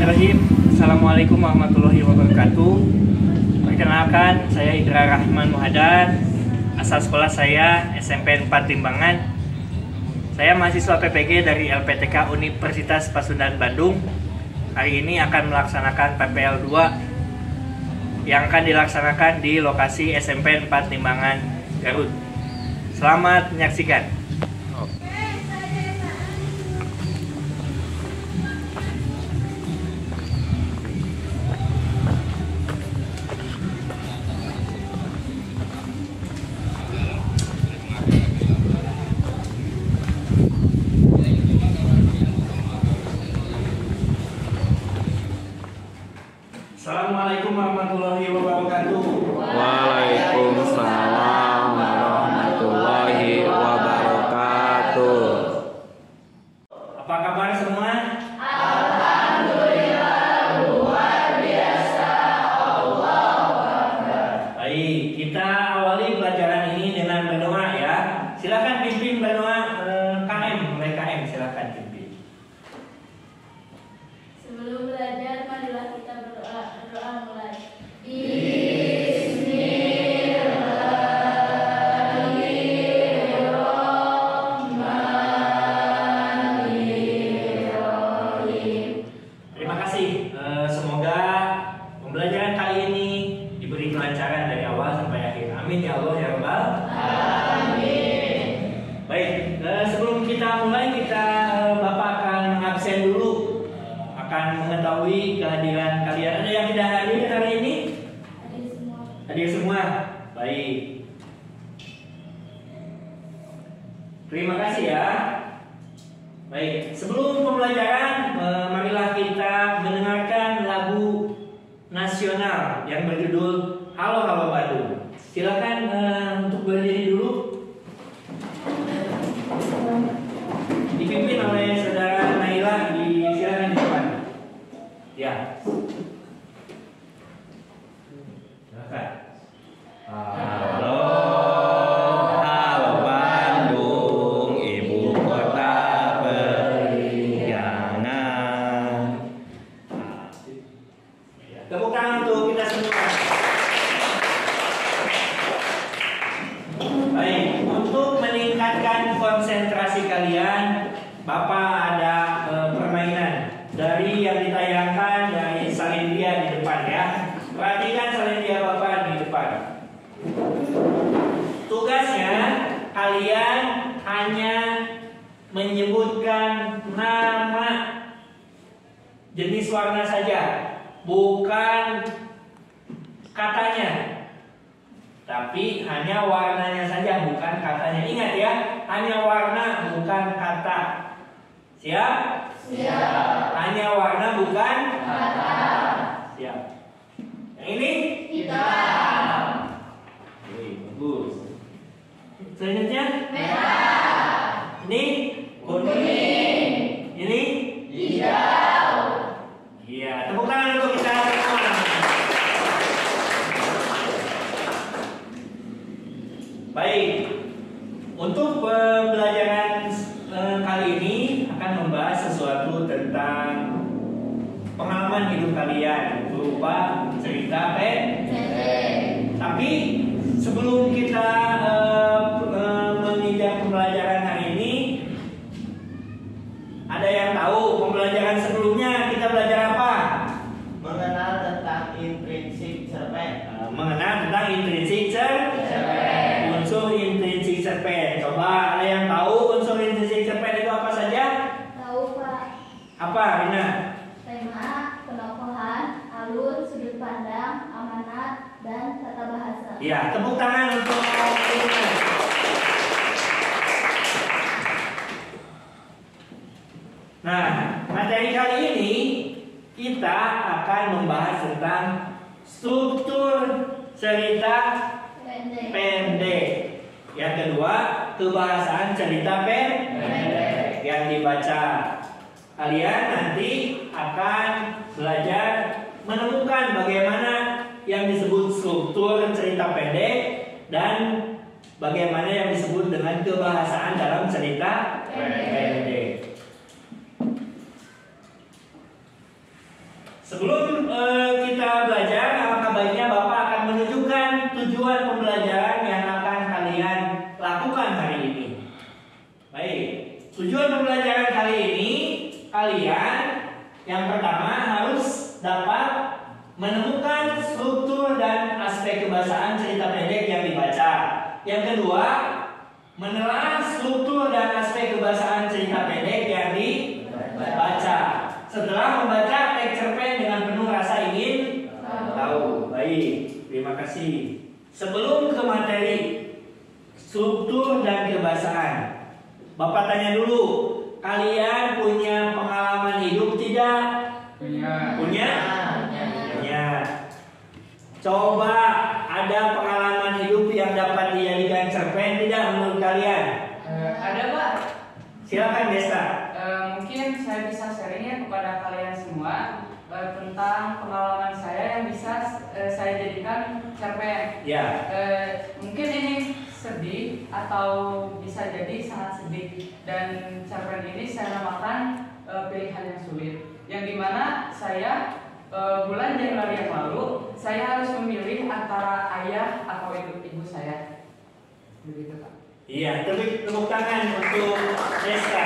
Bismillahirrahmanirrahim. Assalamualaikum warahmatullahi wabarakatuh. Perkenalkan, saya Indra Rahman Muhadan. Asal sekolah saya SMP 4 Limbangan. Saya mahasiswa PPG dari LPTK Universitas Pasundan Bandung. Hari ini akan melaksanakan PPL 2 yang akan dilaksanakan di lokasi SMP 4 Limbangan, Garut. Selamat menyaksikan. Assalamualaikum warahmatullahi wabarakatuh. Waalaikumsalam warahmatullahi wabarakatuh. Apa kabar semua? Alhamdulillah, luar biasa. Allahu Akbar. Baik, kita awali pelajaran ini dengan berdoa ya. Silakan pimpin berdoa KM, mulai KM silakan pimpin. Sebelum belajar, marilah kita berdoa. Berdoa mulai. Bismillahirrahmanirrahim. Terima kasih. Semoga pembelajaran kali ini diberi kelancaran dari awal sampai akhir. Amin ya Allah ya Rabbal. Amin. Baik, sebelum kita mulai Bapak akan absen dulu. Akan mengetahui kehadiran kalian. Ada yang tidak hadir hari ini? Hadir semua. Hadir semua. Baik. Terima kasih ya. Baik, sebelum pembelajaran, marilah kita mendengarkan lagu nasional yang berjudul Halo Halo Bandung. Silakan untuk berdiri dulu. Dipimpin oleh saudara Naila, silakan di depan. Ya. Silakan. Halo, halo Bandung, ibu kota periangan. Tepuk tangan untuk kita semua. Baik, untuk meningkatkan konsentrasi kalian, Bapak ada permainan dari yang ditayangkan dari salindia di depan ya. Perhatikan salindia Bapak di depan. Tugasnya kalian hanya menyebutkan nama jenis warna saja, bukan katanya. Tapi hanya warnanya saja, bukan katanya. Ingat ya, hanya warna bukan kata. Siap? Siap. Hanya warna bukan Kata. siap. Yang ini? Hitam. Oke, bagus. Selanjutnya? Merah. Ini? Kuning. Ini? Hijau. Iya, tepuk tangan untuk kita semua. Baik, untuk pembelajaran kali ini akan membahas sesuatu tentang pengalaman hidup kalian berupa cerita pendek. Tapi sebelum kita menginjak pembelajaran hari ini, ada yang tahu pembelajaran sebelumnya kita belajar apa? Mengenal tentang intrinsik cerpen. Mengenal tentang intrinsik cerpen. Unsur intrinsik cerpen. Coba ada yang tahu unsur intrinsik cerpen itu apa saja? Tahu Pak. Apa, Rina? Tema, penokohan, alur, sudut pandang, amanat, dan tata bahasa. Ya, tepuk tangan untuk Rina. Nah, materi kali ini kita akan membahas tentang struktur cerita Pendek. pendek. Yang kedua, kebahasaan cerita pendek yang dibaca. Kalian nanti akan belajar menemukan bagaimana yang disebut struktur cerita pendek dan bagaimana yang disebut dengan kebahasaan dalam cerita pendek. Tujuan pembelajaran kali ini, kalian yang pertama harus dapat menemukan struktur dan aspek kebahasaan cerita pendek yang dibaca. Yang kedua, menelah struktur dan aspek kebahasaan cerita pendek yang dibaca. Setelah membaca teks cerpen dengan penuh rasa ingin tahu. Baik, terima kasih. Sebelum ke materi struktur dan kebahasaan, Bapak tanya dulu, kalian punya pengalaman hidup tidak? Punya. Punya? Punya. Coba ada pengalaman hidup yang dapat dijadikan cerpen tidak menurut kalian? Ada Pak. Silakan Desta. Mungkin saya bisa sharingnya kepada kalian semua tentang pengalaman saya yang bisa saya jadikan cerpen. Ya. Mungkin ini sedih atau bisa jadi sangat sedih, dan cerpen ini saya namakan pilihan yang sulit, yang dimana saya bulan Januari yang lalu saya harus memilih antara ayah atau ibu saya. Begitu Pak. Iya, tepuk tangan untuk Desta.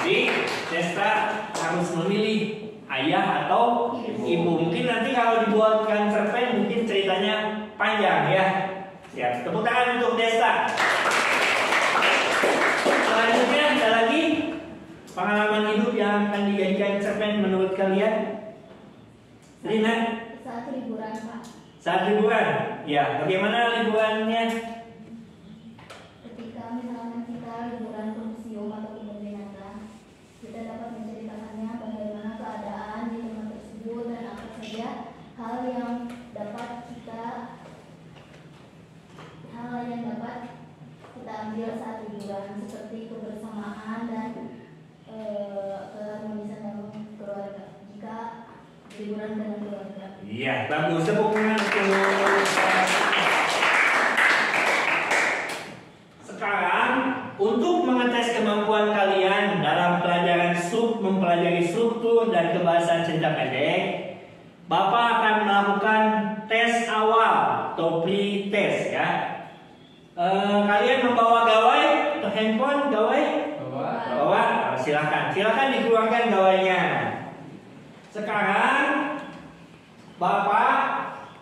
Jadi Desta harus memilih ayah atau ibu. Mungkin nanti kalau dibuatkan cerpen mungkin ceritanya panjang ya. Siap. Tepuk tangan untuk Desta. Selanjutnya ada lagi pengalaman hidup yang akan dijadikan cerpen menurut kalian? Rina? Saat liburan, Pak. Saat liburan? Ya, bagaimana liburannya? Ketika misalnya kita liburan ke museum atau kebun binatang, kita dapat menceritakannya bagaimana keadaan di tempat tersebut dan apa saja hal yang dapat kita ambil saat liburan, seperti kebersamaan dan keharmonisan dalam keluarga jika liburan dengan keluarga. Iya, bagus. Tepuk tangan untuk sekarang untuk mengetes kemampuan kalian dalam mempelajari struktur dan kebahasaan cerita pendek, Bapak akan melakukan tes awal atau pre-test ya. Kalian membawa gawai atau handphone gawai? Bawa. Silakan dikeluarkan gawainya. Sekarang Bapak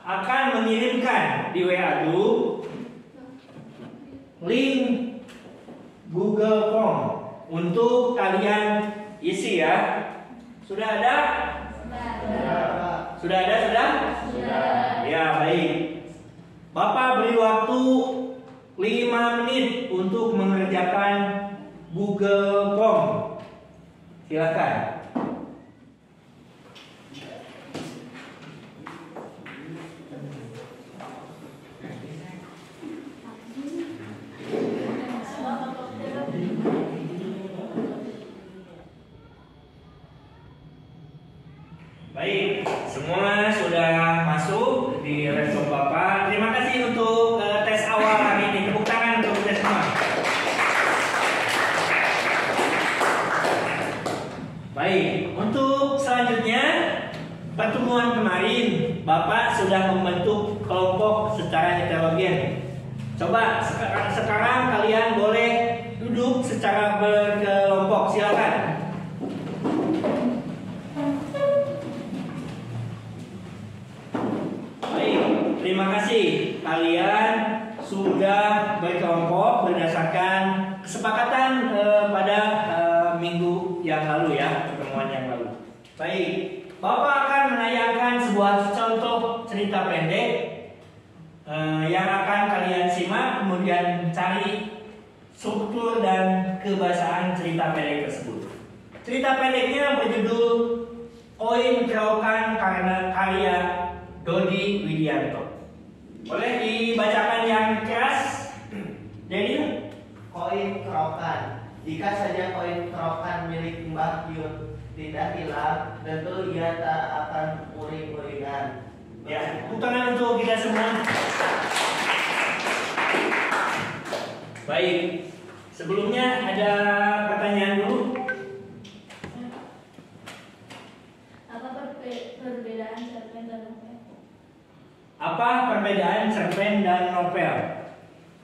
akan mengirimkan di WA Group link Google Form untuk kalian isi ya. Sudah ada? Sudah ada? Ya, baik. Bapak beri waktu 5 menit untuk mengerjakan Google Form. Silakan. Baik, semua sudah masuk di laptop Bapak. Terima kasih untuk tes awal hari ini. Tepuk tangan untuk tes semua. Baik, untuk selanjutnya pertemuan kemarin Bapak sudah membentuk kelompok secara heterogen. Coba sekarang kalian boleh duduk secara berkelompok. Silakan. Terima kasih kalian sudah berkelompok berdasarkan kesepakatan pada minggu yang lalu ya, pertemuan yang lalu. Baik, Bapak akan menayangkan sebuah contoh cerita pendek yang akan kalian simak, kemudian cari struktur dan kebahasaan cerita pendek tersebut. Cerita pendeknya berjudul Koin Kerokan karya Dodi Widianto. Boleh dibacakan yang keras? Jadi Koin kerokan. Jika saja koin kerokan milik Mbah Yun tidak hilang, tentu ia tak akan uring-uringan. ya, tepuk tangan untuk kita semua. Baik, sebelumnya ada pertanyaan dulu. Apa perbedaan cerpen dan novel? Apa perbedaan cerpen dan novel?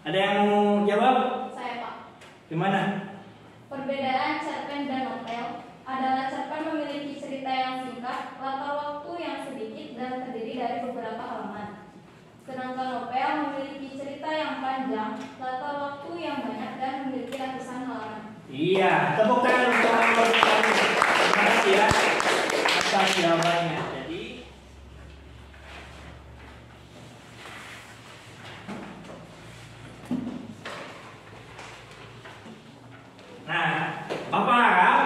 Ada yang mau jawab? Saya, Pak. Gimana? Perbedaan cerpen dan novel adalah cerpen memiliki cerita yang singkat, latar waktu yang sedikit dan terdiri dari beberapa halaman. Sedangkan novel memiliki cerita yang panjang, latar waktu yang banyak dan memiliki ratusan halaman. Iya, tepuk tangan untuk terima kasih ya atas jawabannya. Jadi nah, Bapak harap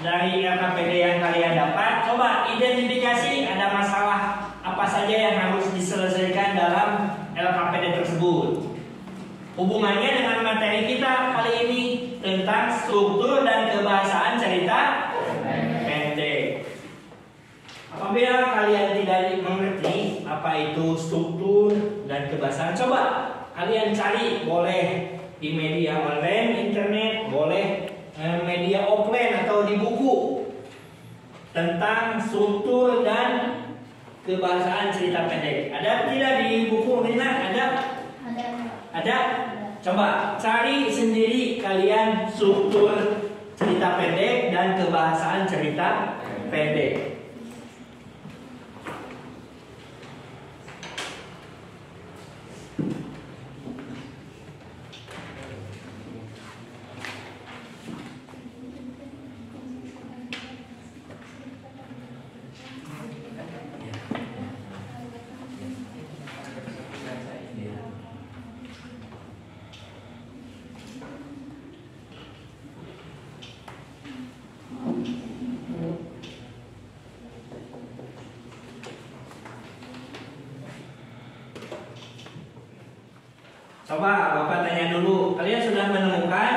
dari LKPD yang kalian dapat, coba identifikasi ada masalah apa saja yang harus diselesaikan dalam LKPD tersebut. Hubungannya dengan materi kita kali ini tentang struktur dan kebahasaan cerita pendek. Apabila kalian tidak mengerti apa itu struktur dan kebahasaan, coba kalian cari, boleh di media online, internet, boleh media offline atau di buku tentang struktur dan kebahasaan cerita pendek. Ada tidak di buku Rina? Ada? Ada? Coba cari sendiri kalian struktur cerita pendek dan kebahasaan cerita pendek. Coba Bapak tanya dulu, kalian sudah menemukan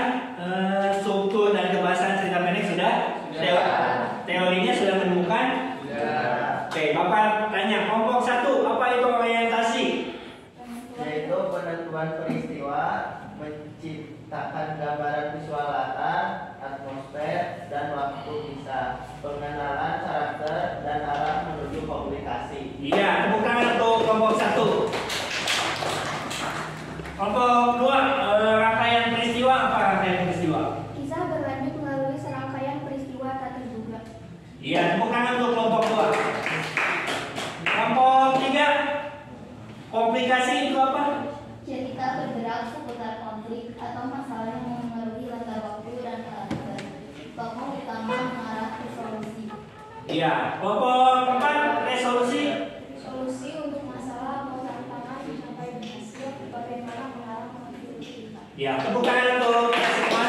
struktur dan kebahasaan cerita pendek sudah? Teorinya sudah menemukan? Oke, Bapak tanya kelompok 1, apa itu orientasi? Yaitu penentuan peristiwa, menciptakan gambaran visual latar, atmosfer, dan waktu bisa, pengenalan karakter dan arah menuju publikasi. Iya, tepuk tangan untuk kelompok 1. Kelompok 2, rangkaian peristiwa. Apa rangkaian peristiwa? Kisah berlanjut melalui serangkaian peristiwa tak terduga. Iya, tepuk tangan untuk kelompok 2. Kelompok 3, komplikasi itu apa? Cerita bergerak seputar konflik atau masalah yang memengaruhi latar waktu dan karakter. Tokoh utama mengarah ke solusi. Iya, kelompok 4, resolusi. Solusi untuk masalah atau tantangan sampai berhasil, bagaimana mengarah mengakhiri cerita. Iya, tepuk tangan untuk semua.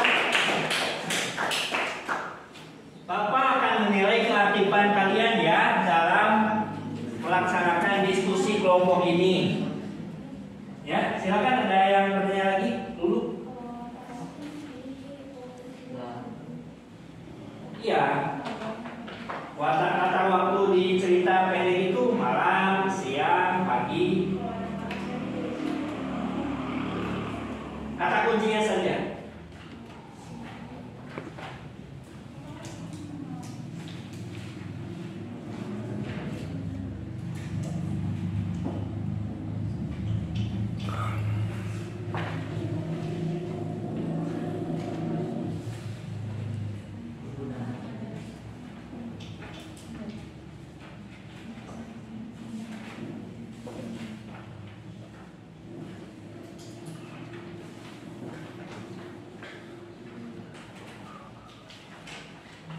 Bapak akan menilai keaktifan kalian ya dalam melaksanakan diskusi kelompok ini. Ya, silakan ada yang bertanya lagi dulu. Iya. Latar waktu di cerita pendek itu malam, siang, pagi. Kata kuncinya saja.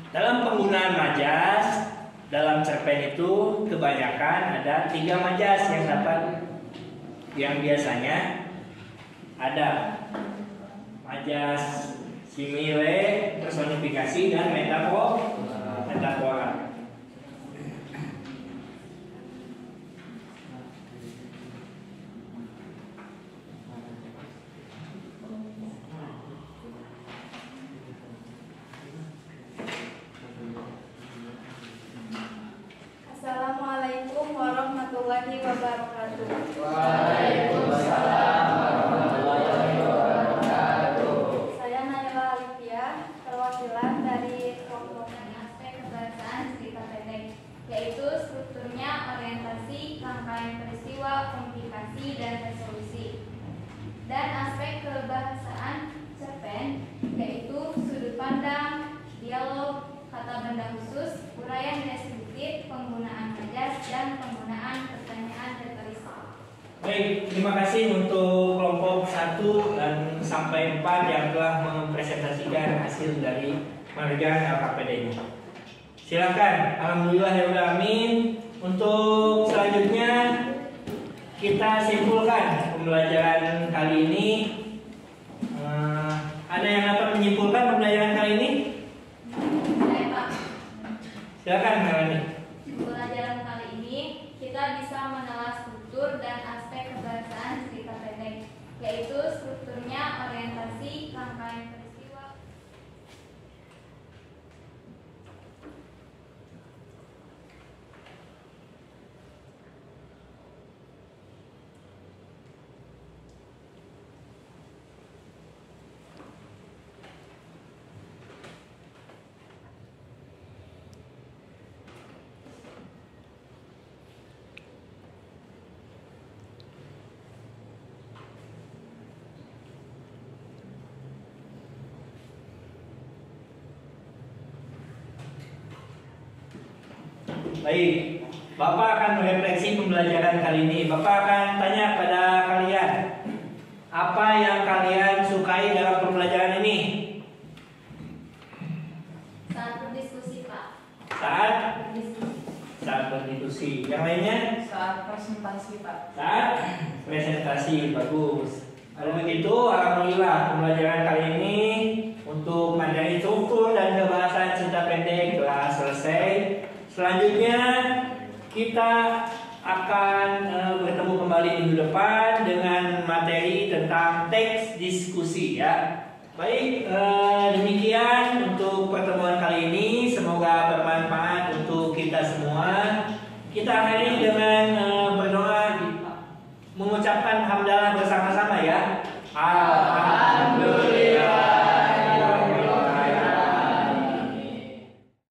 Dalam penggunaan majas dalam cerpen itu kebanyakan ada 3 majas yang biasanya ada majas simile, personifikasi, dan metafora. Assalamualaikum warahmatullahi wabarakatuh. Waalaikumsalam warahmatullahi wabarakatuh. Saya Naila Alifia, perwakilan dari kelompok aspek kebahasaan benda khusus, uraian deskriptif, penggunaan majas, dan penggunaan pertanyaan retoris. Baik, terima kasih untuk kelompok 1 dan sampai 4 yang telah mempresentasikan hasil dari pengerjaan LKPD ini. Silakan, alhamdulillahirrahmanirrahim. Untuk selanjutnya kita simpulkan pembelajaran kali ini. Ada yang dapat menyimpulkan pembelajaran kali ini? Saya, Pak. Silakan, Melani. Pembelajaran kali ini kita bisa menelaah struktur dan aspek kebahasaan cerita pendek, yaitu strukturnya, orientasi, rangkaian peristiwa. Baik, Bapak akan merefleksi pembelajaran kali ini. Bapak akan tanya pada kalian, apa yang kalian sukai dalam pembelajaran ini? Saat berdiskusi, Pak. Saat Berdiskusi. berdiskusi. Yang lainnya? Saat presentasi, Pak. Saat presentasi. Bagus. Kalau begitu, alhamdulillah pembelajaran kali ini untuk materi struktur dan kebahasaan cerita pendek telah selesai. Selanjutnya kita akan bertemu kembali minggu depan dengan materi tentang teks diskusi ya. Baik, demikian untuk pertemuan kali ini. Semoga bermanfaat untuk kita semua. Kita akhiri